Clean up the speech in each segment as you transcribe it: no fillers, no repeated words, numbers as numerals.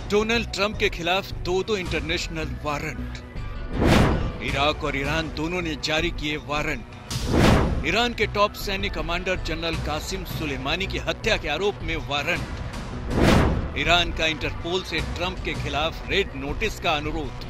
Donald Trump के खिलाफ दो इंटरनेशनल वारंट। इराक और ईरान दोनों ने जारी किए वारंट। ईरान के टॉप सैन्य कमांडर जनरल कासिम सुलेमानी की हत्या के आरोप में वारंट। ईरान का इंटरपोल से ट्रंप के खिलाफ रेड नोटिस का अनुरोध।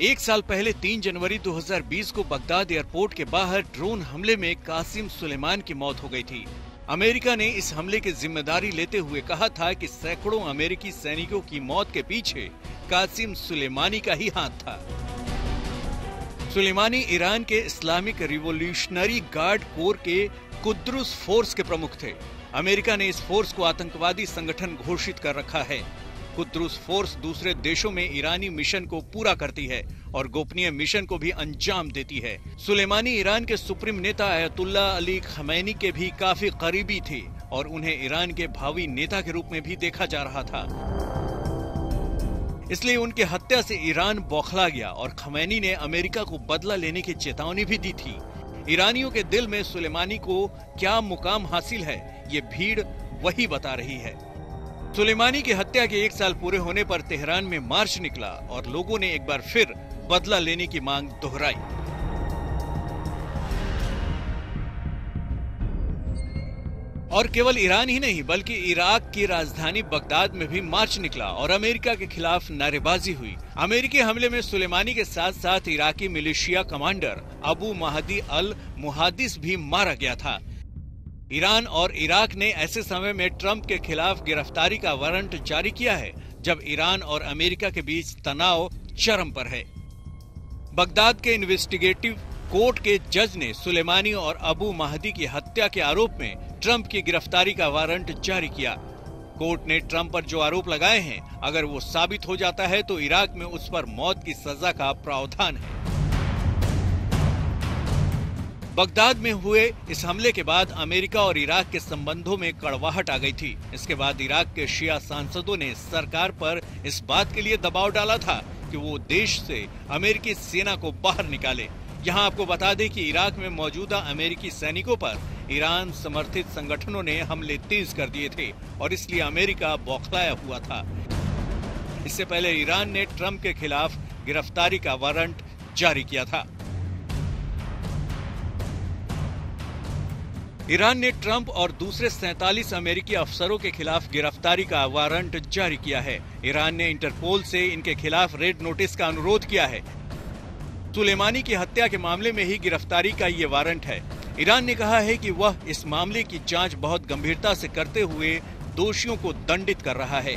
एक साल पहले 3 जनवरी 2020 को बगदाद एयरपोर्ट के बाहर ड्रोन हमले में कासिम सुलेमान की मौत हो गई थी। अमेरिका ने इस हमले की जिम्मेदारी लेते हुए कहा था कि सैकड़ों अमेरिकी सैनिकों की मौत के पीछे कासिम सुलेमानी का ही हाथ था। सुलेमानी ईरान के इस्लामिक रिवॉल्यूशनरी गार्ड कोर के कुद्रुस फोर्स के प्रमुख थे। अमेरिका ने इस फोर्स को आतंकवादी संगठन घोषित कर रखा है। कुद्रुस फोर्स दूसरे देशों में ईरानी मिशन को पूरा करती है और गोपनीय मिशन को भी अंजाम देती है। सुलेमानी ईरान के सुप्रीम नेता अयतुल्ला अली खमैनी के भी काफी करीबी थे और उन्हें ईरान के भावी नेता के रूप में भी देखा जा रहा था। इसलिए उनकी हत्या से ईरान बौखला गया और खमैनी ने अमेरिका को बदला लेने की चेतावनी भी दी थी। ईरानियों के दिल में सुलेमानी को क्या मुकाम हासिल है, ये भीड़ वही बता रही है। सुलेमानी की हत्या के 1 साल पूरे होने पर तेहरान में मार्च निकला और लोगों ने एक बार फिर बदला लेने की मांग दोहराई। और केवल ईरान ही नहीं बल्कि इराक की राजधानी बगदाद में भी मार्च निकला और अमेरिका के खिलाफ नारेबाजी हुई। अमेरिकी हमले में सुलेमानी के साथ साथ Iraqi militia commander Abu Mahdi al Muhandis भी मारा गया था। ईरान और इराक ने ऐसे समय में ट्रंप के खिलाफ गिरफ्तारी का वारंट जारी किया है जब ईरान और अमेरिका के बीच तनाव चरम पर है। बगदाद के इन्वेस्टिगेटिव कोर्ट के जज ने सुलेमानी और अबू महदी की हत्या के आरोप में ट्रंप की गिरफ्तारी का वारंट जारी किया। कोर्ट ने ट्रंप पर जो आरोप लगाए हैं, अगर वो साबित हो जाता है तो इराक में उस पर मौत की सजा का प्रावधान है। बगदाद में हुए इस हमले के बाद अमेरिका और इराक के संबंधों में कड़वाहट आ गई थी। इसके बाद इराक के शिया सांसदों ने सरकार पर इस बात के लिए दबाव डाला था कि वो देश से अमेरिकी सेना को बाहर निकाले। यहाँ आपको बता दें कि इराक में मौजूदा अमेरिकी सैनिकों पर ईरान समर्थित संगठनों ने हमले तेज कर दिए थे और इसलिए अमेरिका बौखलाया हुआ था। इससे पहले ईरान ने ट्रंप के खिलाफ गिरफ्तारी का वारंट जारी किया था। ईरान ने ट्रंप और दूसरे 47 अमेरिकी अफसरों के खिलाफ गिरफ्तारी का वारंट जारी किया है। ईरान ने इंटरपोल से इनके खिलाफ रेड नोटिस का अनुरोध किया है। सुलेमानी की हत्या के मामले में ही गिरफ्तारी का ये वारंट है। ईरान ने कहा है कि वह इस मामले की जांच बहुत गंभीरता से करते हुए दोषियों को दंडित कर रहा है।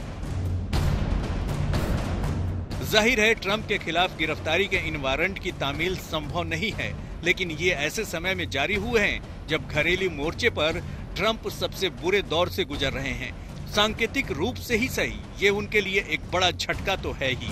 जाहिर है ट्रंप के खिलाफ गिरफ्तारी के इन वारंट की तामील संभव नहीं है, लेकिन ये ऐसे समय में जारी हुए हैं जब घरेलू मोर्चे पर ट्रंप सबसे बुरे दौर से गुजर रहे हैं। सांकेतिक रूप से ही सही, ये उनके लिए एक बड़ा झटका तो है ही।